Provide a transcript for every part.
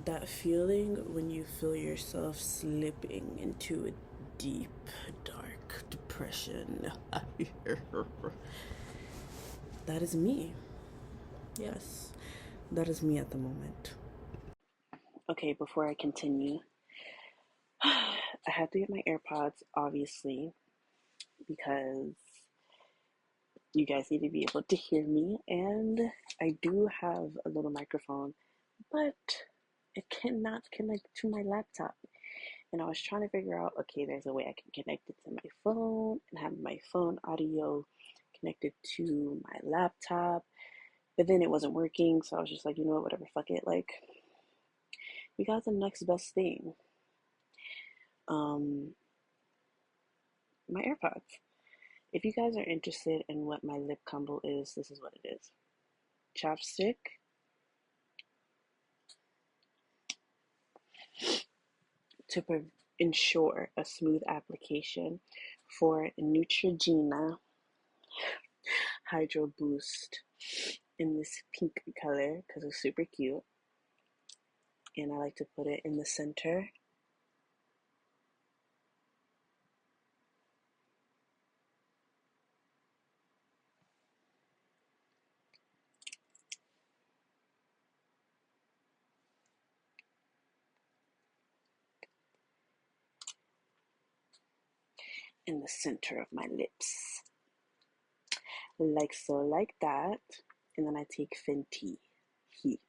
That feeling when you feel yourself slipping into a deep, dark depression. That is me. Yes, that is me at the moment. Okay, before I continue, I have to get my AirPods, obviously, because you guys need to be able to hear me. And I do have a little microphone, but it cannot connect to my laptop. And I was trying to figure out, okay, there's a way I can connect it to my phone and have my phone audio connected to my laptop. But then it wasn't working, so I was just like, you know what, whatever, fuck it. Like, we got the next best thing. Um, my AirPods. If you guys are interested in what my lip combo is, this is what it is. Chapstick, to ensure a smooth application for Neutrogena Hydro Boost in this pink color because it's super cute. And I like to put it in the center. In the center of my lips. Like so, like that. And then I take Fenty Heat.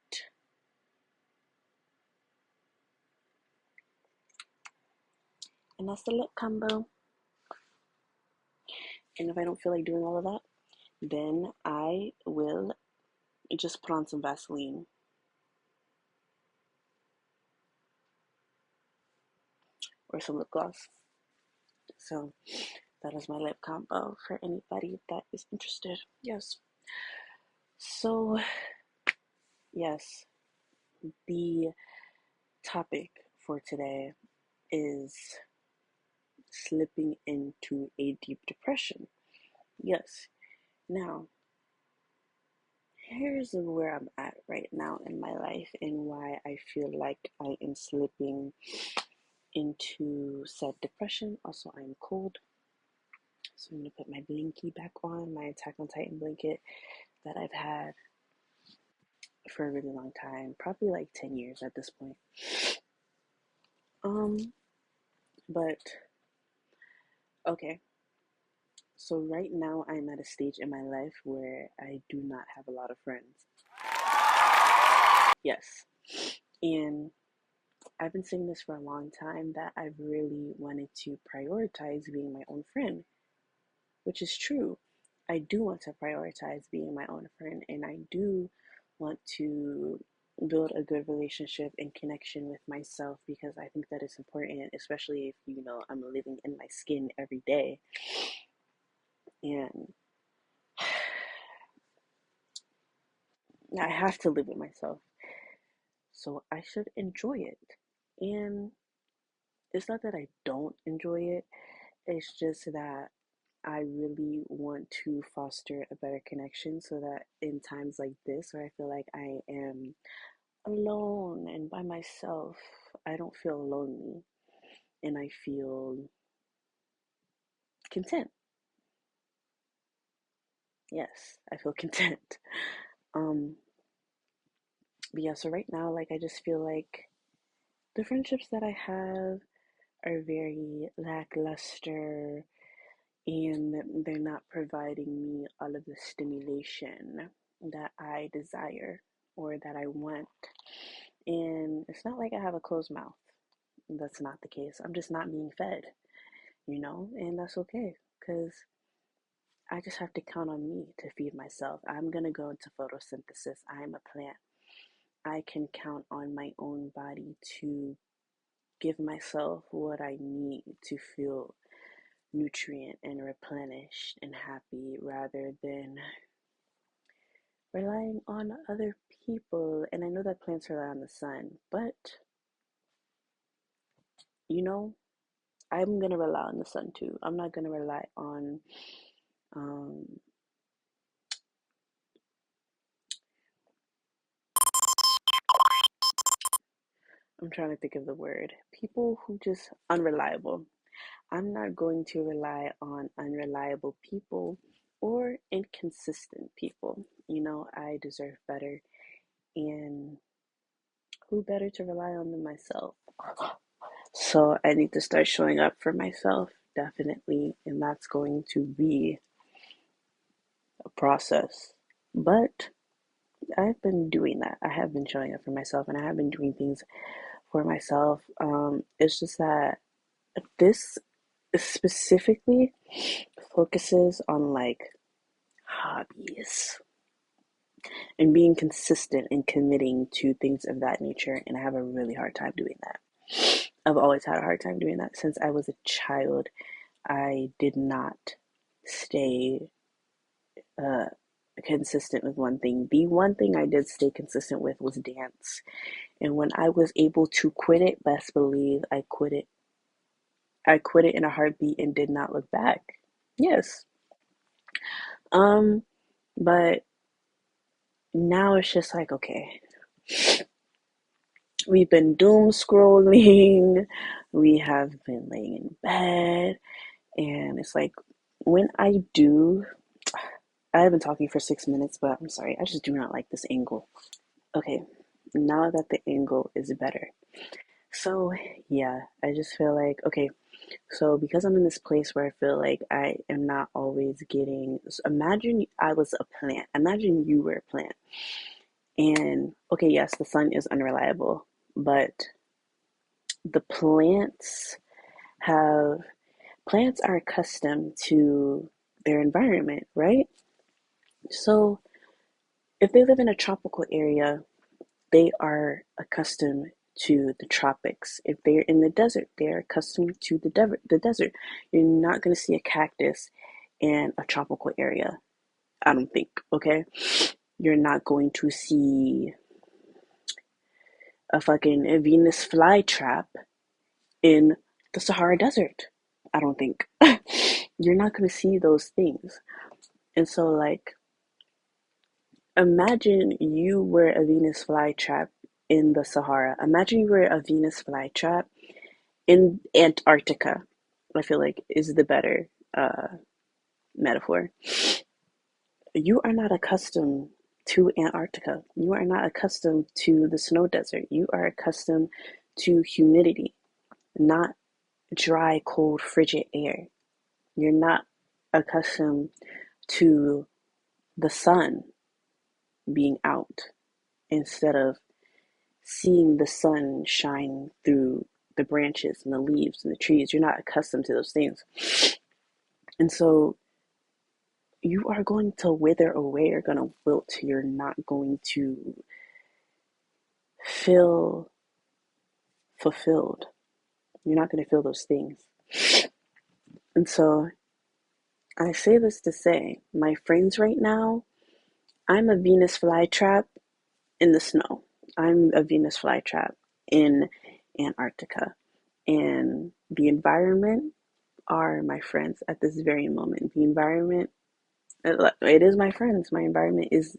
And that's the lip combo. And if I don't feel like doing all of that, then I will just put on some Vaseline or some lip gloss. So that is my lip combo for anybody that is interested. Yes. So, yes, the topic for today is slipping into a deep depression. Yes. Now, here's where I'm at right now in my life and why I feel like I am slipping into said depression. Also, I'm cold. So I'm going to put my blinky back on, my Attack on Titan blanket that I've had for a really long time, probably like 10 years at this point. But okay. So right now I'm at a stage in my life where I do not have a lot of friends. Yes. And I've been saying this for a long time that I've really wanted to prioritize being my own friend, which is true. I do want to prioritize being my own friend, and I do want to build a good relationship and connection with myself because I think that is important, especially if I'm living in my skin every day. And I have to live with myself. So I should enjoy it. And it's not that I don't enjoy it, it's just that I really want to foster a better connection so that in times like this where I feel like I am alone and by myself, I don't feel lonely and I feel content. Yes, I feel content. Um, but yeah, so right now, like, I just feel like the friendships that I have are very lackluster and they're not providing me all of the stimulation that I desire or that I want. And it's not like I have a closed mouth. That's not the case. I'm just not being fed, and that's okay because I just have to count on me to feed myself. I'm going to go into photosynthesis. I'm a plant. I can count on my own body to give myself what I need to feel nutrient and replenished and happy rather than relying on other people. And I know that plants rely on the sun, but you know, I'm gonna rely on the sun too. I'm not gonna rely on um, I'm trying to think of the word. People who just unreliable. I'm not going to rely on unreliable people or inconsistent people. I deserve better. And who better to rely on than myself? So I need to start showing up for myself, definitely. And that's going to be a process. But I've been doing that. I have been showing up for myself and I have been doing things for myself. It's just that this specifically focuses on like hobbies and being consistent and committing to things of that nature. And I have a really hard time doing that. I've always had a hard time doing that since I was a child. I did not stay uh, consistent with one thing. The one thing I did stay consistent with was dance. And when I was able to quit it, best believe I quit it. I quit it in a heartbeat and did not look back. Yes. Um, but now it's just like, okay, we've been doom scrolling, we have been laying in bed, and it's like when I have been talking for 6 minutes, but I'm sorry, I just do not like this angle. Okay, now that the angle is better. So, yeah, I just feel like, okay, so because I'm in this place where I feel like I am not always getting, so imagine I was a plant, imagine you were a plant. And okay, yes, the sun is unreliable, but the have plants are accustomed to their environment, right? So if they live in a tropical area, they are accustomed to the tropics. If they're in the desert, they're accustomed to the desert. You're not going to see a cactus in a tropical area, I don't think, okay? You're not going to see a fucking Venus flytrap in the Sahara Desert, I don't think. You're not going to see those things. And so, like, imagine you were a Venus flytrap in the Sahara. Imagine you were a Venus flytrap in Antarctica. I feel like is the better metaphor. You are not accustomed to Antarctica. You are not accustomed to the snow desert. You are accustomed to humidity, not dry, cold, frigid air. You're not accustomed to the sun being out instead of seeing the sun shine through the branches and the leaves and the trees. You're not accustomed to those things. And so you are going to wither away, you're going to wilt, you're not going to feel fulfilled. You're not going to feel those things. And so I say this to say, my friends right now, I'm a Venus flytrap in the snow. I'm a Venus flytrap in Antarctica. And the environment are my friends at this very moment. The environment, it is my friends. My environment is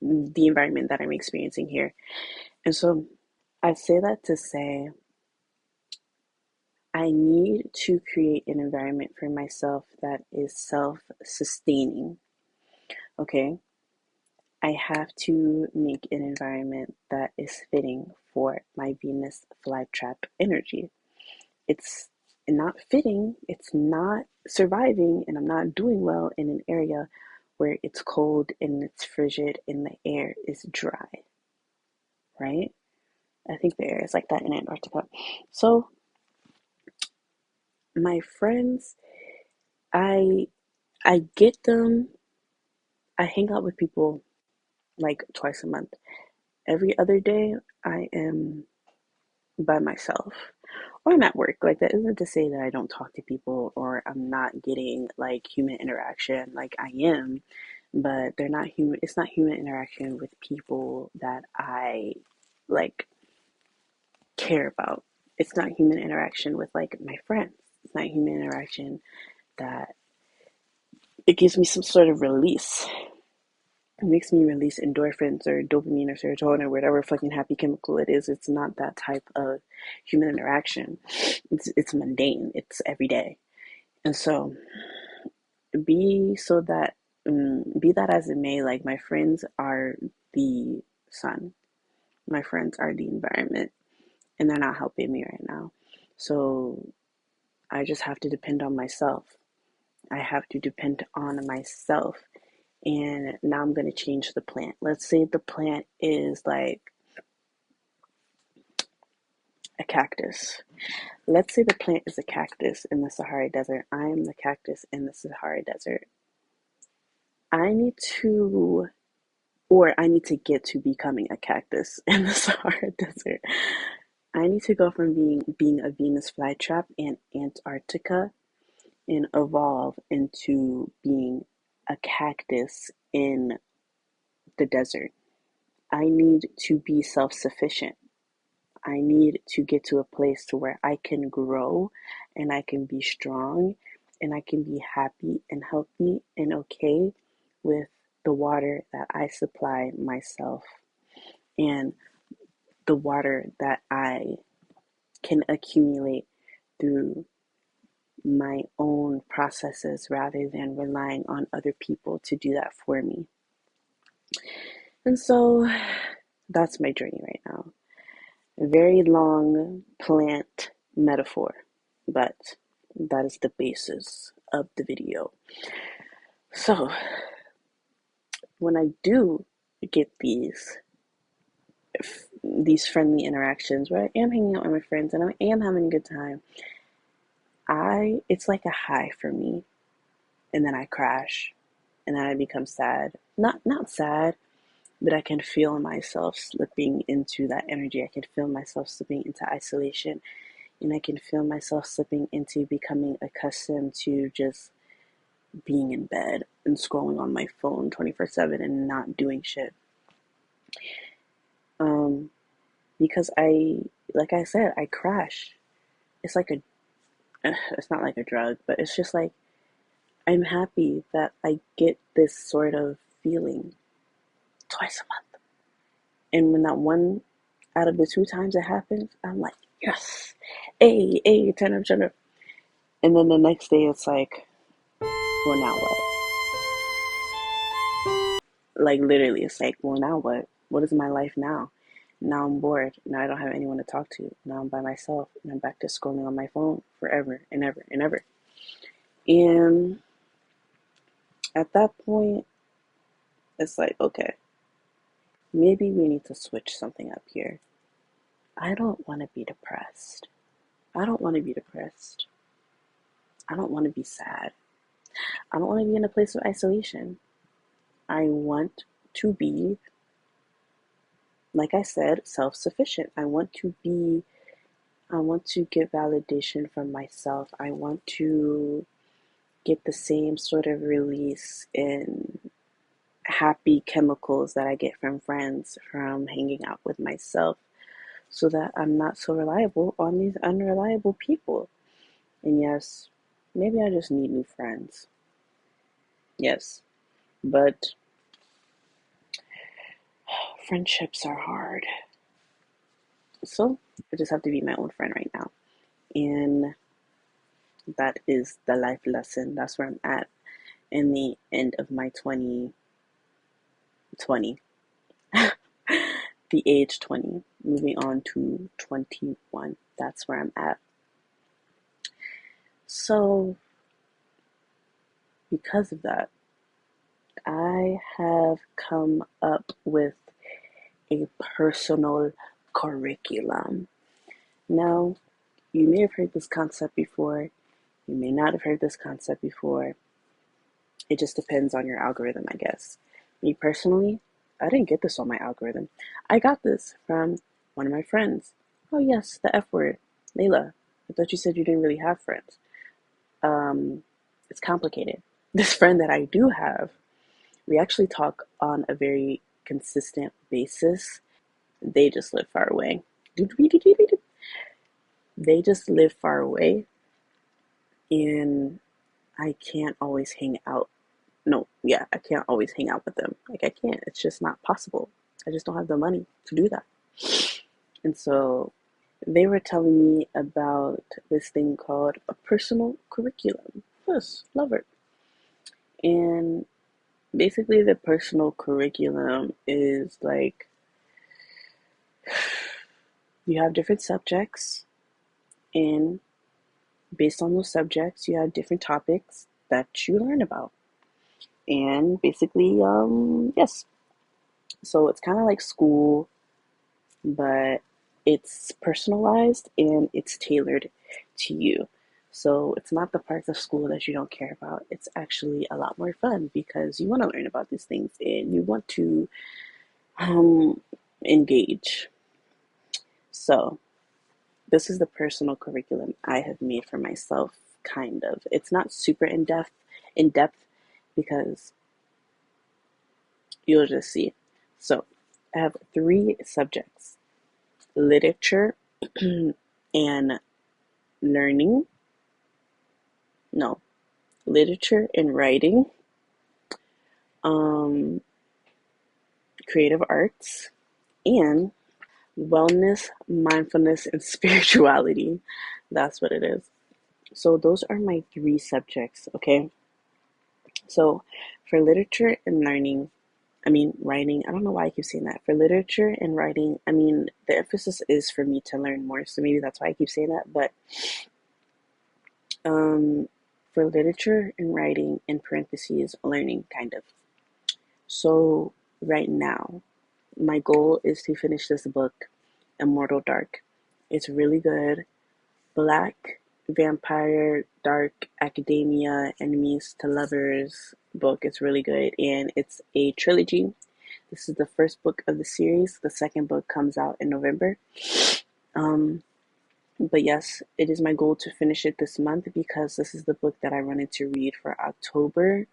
the environment that I'm experiencing here. And so I say that to say I need to create an environment for myself that is self-sustaining. Okay? I have to make an environment that is fitting for my Venus flytrap energy. It's not fitting, it's not surviving, and I'm not doing well in an area where it's cold and it's frigid and the air is dry, right? I think the air is like that in Antarctica. So, my friends, I I get them. I hang out with people like twice a month. Every other day, I am by myself. Or I'm at work. Like, that isn't to say that I don't talk to people or I'm not getting like human interaction. Like, I am, but they're not human. It's not human interaction with people that I like care about. It's not human interaction with like my friends. It's not human interaction that it gives me some sort of release. it makes me release endorphins or dopamine or serotonin or whatever fucking happy chemical it is. It's not that type of human interaction. It's mundane. It's everyday. And so so that be that as it may, like my friends are the sun. My friends are the environment, and they're not helping me right now. So I just have to depend on myself. I have to depend on myself. And now I'm going to change the plant. Let's say the plant is like a cactus. Let's say the plant is a cactus in the Sahara Desert. I am the cactus in the Sahara Desert. I need to, or I need to get to becoming a cactus in the Sahara Desert. I need to go from being a Venus flytrap in Antarctica and evolve into being a cactus in the desert. I need to be self-sufficient. I need to get to a place to where I can grow and I can be strong and I can be happy and healthy and okay with the water that I supply myself and the water that I can accumulate through my own processes rather than relying on other people to do that for me. And so that's my journey right now. A very long plant metaphor, but that is the basis of the video. So when I do get these friendly interactions where I am hanging out with my friends and I am having a good time, it's like a high for me, and then I crash, and then I become sad. Not sad, but I can feel myself slipping into that energy. I can feel myself slipping into isolation, and I can feel myself slipping into becoming accustomed to just being in bed and scrolling on my phone 24/7 and not doing shit. Because like I said, I crash. It's like it's not like a drug, but it's just like I'm happy that I get this sort of feeling twice a month. And when that one out of the two times it happens, I'm like, yes, hey, turn up. And then the next day it's like, well, now what? Like literally, it's like, well, now what? What is my life now? Now I'm bored. Now I don't have anyone to talk to. Now I'm by myself and I'm back to scrolling on my phone forever and ever and ever. And at that point, it's like, okay, maybe we need to switch something up here. I don't want to be depressed. I don't want to be depressed. I don't want to be sad. I don't want to be in a place of isolation. I want to be, like I said, self-sufficient. I want to get validation from myself. I want to get the same sort of release in happy chemicals that I get from friends from hanging out with myself so that I'm not so reliable on these unreliable people. And yes, maybe I just need new friends. Yes, but friendships are hard. So I just have to be my own friend right now. And that is the life lesson. That's where I'm at in the end of my 2020. The age 20, moving on to 21. That's where I'm at. So, because of that, I have come up with a personal curriculum. Now, you may have heard this concept before, you may not have heard this concept before. It just depends on your algorithm, I guess. Me personally, I didn't get this on my algorithm. I got this from one of my friends. Oh, yes, the F word. Layla, I thought you said you didn't really have friends. It's complicated. This friend that I do have, we actually talk on a very consistent basis. They just live far away. They just live far away, and I can't always hang out no, yeah, I can't always hang out with them. Like, I can't. It's just not possible. I just don't have the money to do that. And so they were telling me about this thing called a personal curriculum. Yes, love it. And basically, the personal curriculum is like you have different subjects, and based on those subjects, you have different topics that you learn about. And basically, yes. So it's kind of like school, but it's personalized and it's tailored to you. So it's not the parts of school that you don't care about. It's actually a lot more fun because you want to learn about these things and you want to um, engage. So this is the personal curriculum I have made for myself, kind of. It's not super in depth because you'll just see. So I have three subjects: literature and learning, no, literature and writing, um, creative arts, and wellness, mindfulness, and spirituality. That's what it is. So those are my three subjects, okay? So for literature and learning, I mean, writing, I don't know why I keep saying that. For literature and writing, I mean, the emphasis is for me to learn more, so maybe that's why I keep saying that. But um, for literature and writing, in parentheses, learning, kind of. So right now, my goal is to finish this book, Immortal Dark. It's really good. Black vampire, dark academia, enemies to lovers book. It's really good, and it's a trilogy. This is the first book of the series. The second book comes out in November. Um, but yes, it is my goal to finish it this month because this is the book that I wanted to read for October.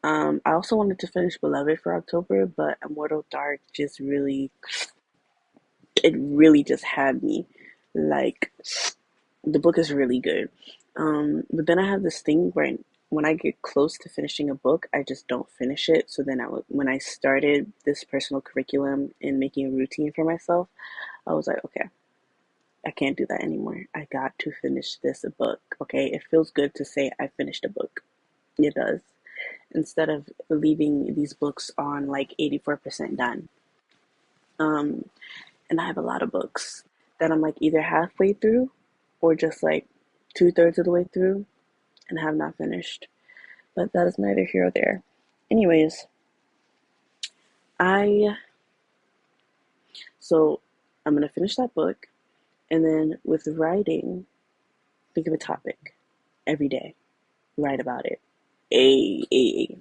I also wanted to finish Beloved for October, but Immortal Dark just really, it really just had me. Like, the book is really good. But then I have this thing where when I get close to finishing a book, I just don't finish it. So then when I started this personal curriculum and making a routine for myself, I was like, okay, I can't do that anymore. I got to finish this book. Okay, it feels good to say I finished a book. It does. Instead of leaving these books on like 84% done. Um, and I have a lot of books that I'm like either halfway through or just like 2/3 of the way through and have not finished. But that is neither here or there. Anyways, I so I'm gonna finish that book, and then with writing, think of a topic every day, write about it. A.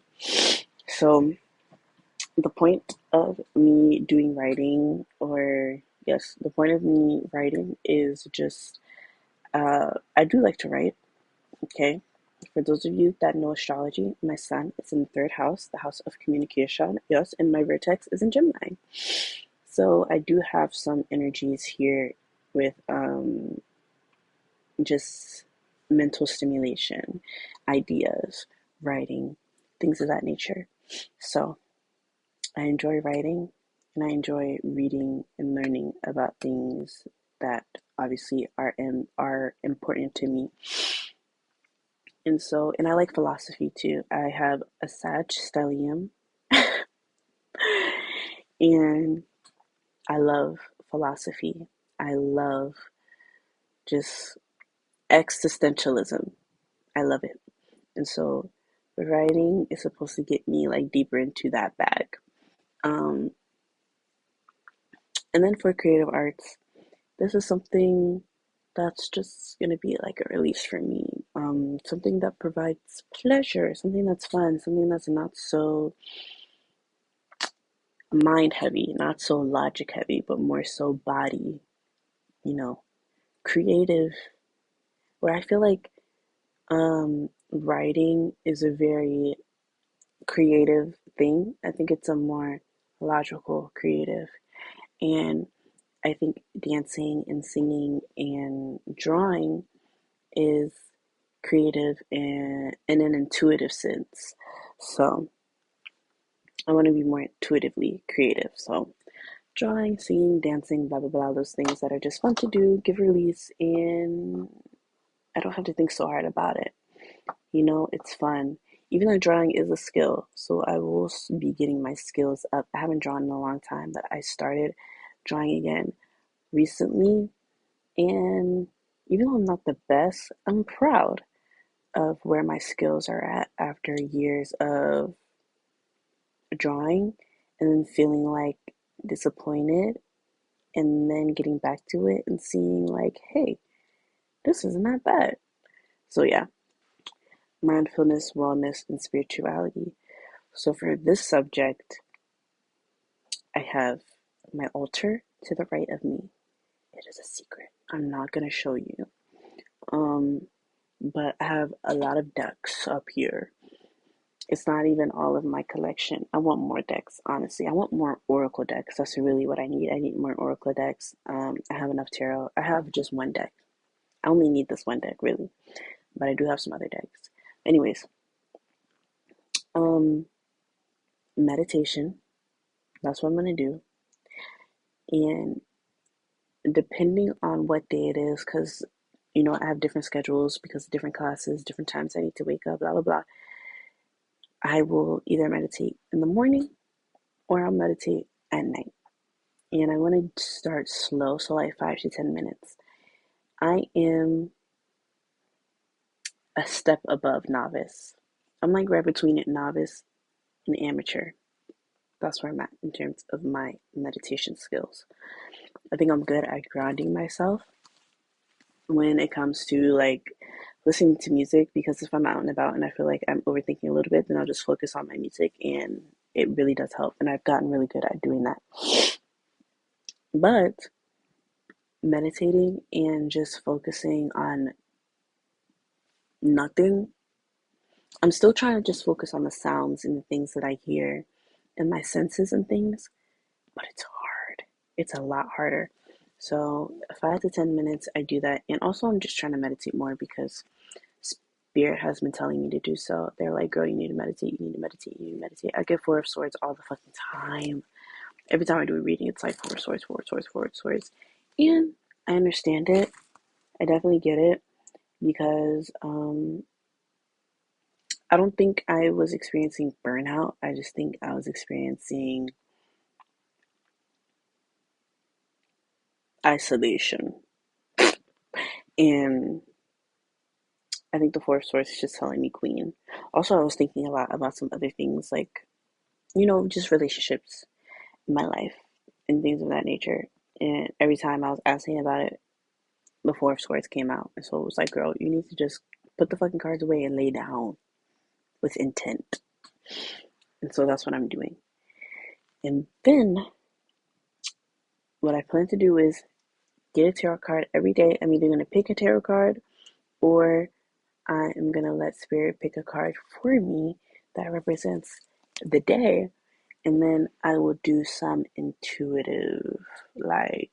So the point of me doing writing, or yes, the point of me writing is just I do like to write. Okay, for those of you that know astrology, my sun is in the third house, the house of communication. Yes, and my vertex is in Gemini. So I do have some energies here with just mental stimulation, ideas, writing, things of that nature. So I enjoy writing and I enjoy reading and learning about things that obviously are important to me. And so, and I like philosophy too. I have a Sag stellium and I love philosophy. I love just existentialism. I love it. And so writing is supposed to get me like deeper into that bag. Um, and then for creative arts, this is something that's just gonna be like a release for me. Something that provides pleasure, something that's fun, something that's not so mind heavy, not so logic heavy, but more so body, you know, creative, where I feel like writing is a very creative thing. I think it's a more logical creative. And I think dancing and singing and drawing is creative and in an intuitive sense. So I want to be more intuitively creative. So drawing, singing, dancing, blah, blah, blah, those things that are just fun to do, give release, and I don't have to think so hard about it. You know, it's fun. Even though drawing is a skill, so I will be getting my skills up. I haven't drawn in a long time, but I started drawing again recently. And even though I'm not the best, I'm proud of where my skills are at after years of drawing and then feeling like disappointed and then getting back to it and seeing like, hey, this isn't that bad. So yeah, mindfulness, wellness, and spirituality. So for this subject, I have my altar to the right of me. It is a secret. I'm not gonna show you. Um, but I have a lot of decks up here. It's not even all of my collection. I want more decks, honestly. I want more Oracle decks. That's really what I need. I need more Oracle decks. I have enough tarot. I have just one deck. I only need this one deck, really. But I do have some other decks. Anyways, um, meditation. That's what I'm gonna do. And depending on what day it is, because I have different schedules because of different classes, different times I need to wake up, blah blah blah. I will either meditate in the morning or I'll meditate at night. And I want to start slow, so like 5 to 10 minutes. I am a step above novice. I'm like right between it, novice and amateur. That's where I'm at in terms of my meditation skills. I think I'm good at grounding myself when it comes to like listening to music, because if I'm out and about and I feel like I'm overthinking a little bit, then I'll just focus on my music and it really does help. And I've gotten really good at doing that. But meditating and just focusing on nothing, I'm still trying to just focus on the sounds and the things that I hear and my senses and things, but it's hard. It's a lot harder. So 5 to 10 minutes, I do that. And also I'm just trying to meditate more because Spirit has been telling me to do so. They're like, girl, you need to meditate, you need to meditate, you need to meditate. I get Four of Swords all the fucking time. Every time I do a reading, it's like Four of Swords, Four of Swords, Four of Swords. And I understand it. I definitely get it because I don't think I was experiencing burnout. I just think I was experiencing isolation. And I think the Four of Swords is just telling me queen. Also, I was thinking a lot about some other things like, just relationships in my life and things of that nature. And every time I was asking about it, the Four of Swords came out. And so it was like, girl, you need to just put the fucking cards away and lay down with intent. And so that's what I'm doing. And then what I plan to do is get a tarot card every day. I'm either going to pick a tarot card or I am going to let Spirit pick a card for me that represents the day. And then I will do some intuitive, like,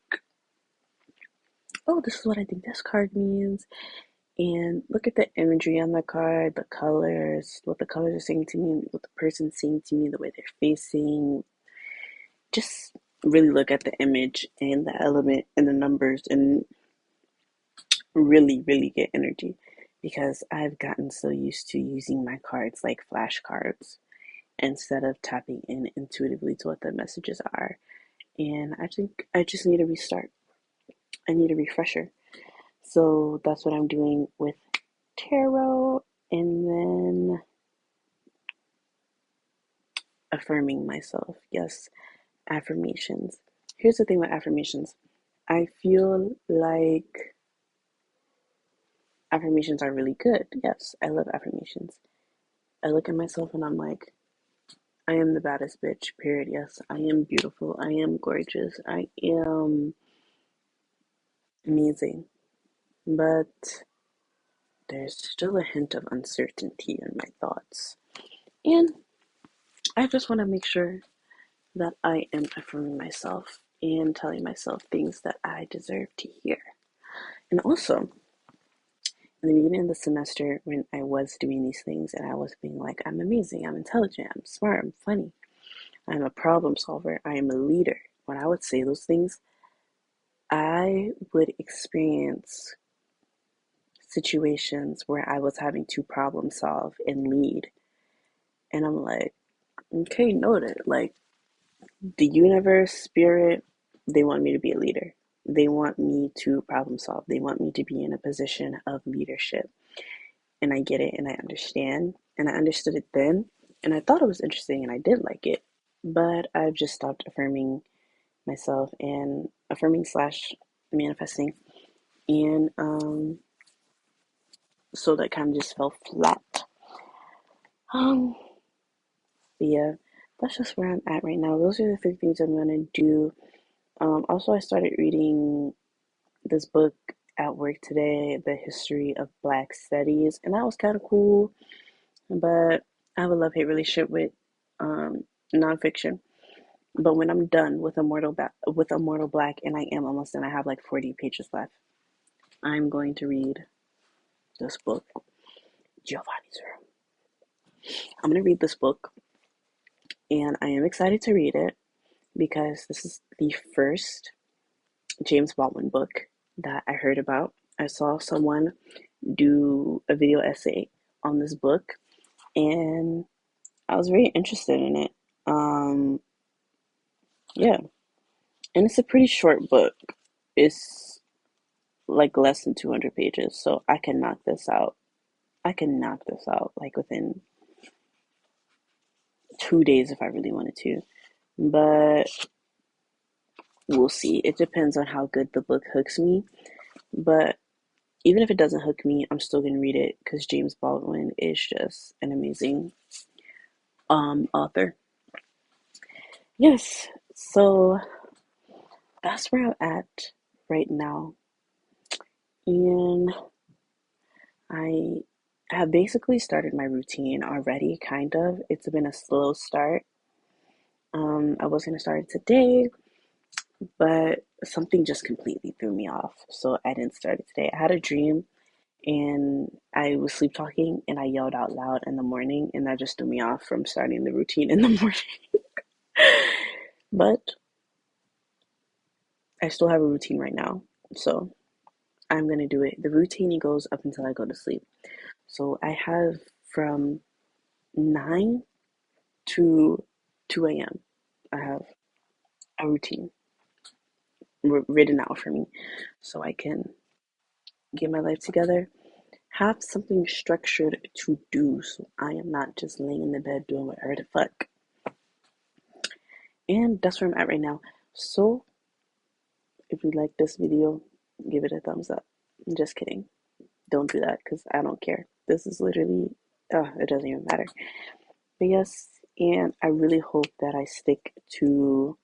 oh, this is what I think this card means. And look at the imagery on the card, the colors, what the colors are saying to me, what the person's saying to me, the way they're facing. Just really look at the image and the element and the numbers and really, really get energy, because I've gotten so used to using my cards like flashcards instead of tapping in intuitively to what the messages are. And I think I just need a restart. I need a refresher. So that's what I'm doing with tarot, and then affirming myself. Yes, affirmations. Here's the thing with affirmations. I feel like affirmations are really good. Yes, I love affirmations. I look at myself and I'm like, I am the baddest bitch, period. Yes, I am beautiful. I am gorgeous. I am amazing. But there's still a hint of uncertainty in my thoughts. And I just want to make sure that I am affirming myself and telling myself things that I deserve to hear. And also, in the beginning of the semester when I was doing these things and I was being like, I'm amazing, I'm intelligent, I'm smart, I'm funny, I'm a problem solver, I am a leader. When I would say those things, I would experience situations where I was having to problem solve and lead. And I'm like, okay, noted. Like, the universe, spirit, they want me to be a leader. They want me to problem solve. They want me to be in a position of leadership. And I get it and I understand. And I understood it then. And I thought it was interesting and I did like it. But I've just stopped affirming myself and affirming slash manifesting. And so that kind of just fell flat. Um, but yeah, that's just where I'm at right now. Those are the three things I'm gonna do. Also, I started reading this book at work today, The History of Black Studies, and that was kind of cool. But I have a love-hate relationship with nonfiction. But when I'm done with Immortal Black, and I am almost done, I have like 40 pages left. I'm going to read this book, Giovanni's Room. I'm going to read this book, and I am excited to read it because this is the first James Baldwin book that I heard about. I saw someone do a video essay on this book, and I was very interested in it. Yeah, and it's a pretty short book. It's like less than 200 pages, so I can knock this out. I can knock this out like within 2 days if I really wanted to. But we'll see. It depends on how good the book hooks me. But even if it doesn't hook me, I'm still gonna read it because James Baldwin is just an amazing author. Yes, so that's where I'm at right now. And I have basically started my routine already, kind of. It's been a slow start. I was gonna start it today, but something just completely threw me off. So I didn't start it today. I had a dream and I was sleep talking and I yelled out loud in the morning, and that just threw me off from starting the routine in the morning. But I still have a routine right now. So I'm gonna do it. The routine goes up until I go to sleep. So I have from 9 to 2 a.m. I have a routine written out for me so I can get my life together, have something structured to do so I am not just laying in the bed doing whatever the fuck. And that's where I'm at right now. So if you like this video, give it a thumbs up. I'm just kidding. Don't do that because I don't care. This is literally, it doesn't even matter. But yes, and I really hope that I stick to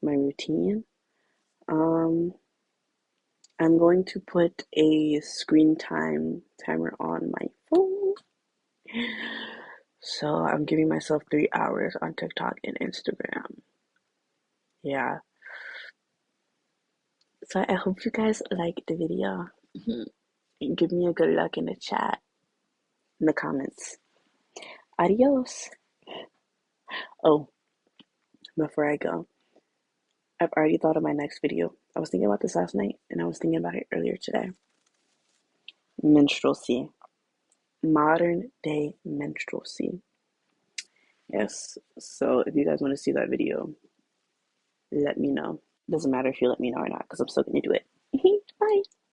my routine. Um, I'm going to put a screen time timer on my phone. So I'm giving myself 3 hours on TikTok and Instagram. Yeah. So I hope you guys liked the video. Give me a good luck in the chat, in the comments. Adios. Oh, before I go, I've already thought of my next video. I was thinking about this last night and I was thinking about it earlier today. Minstrelsy. Modern day minstrelsy. Yes. So if you guys want to see that video, let me know. Doesn't matter if you let me know or not because I'm still going to do it.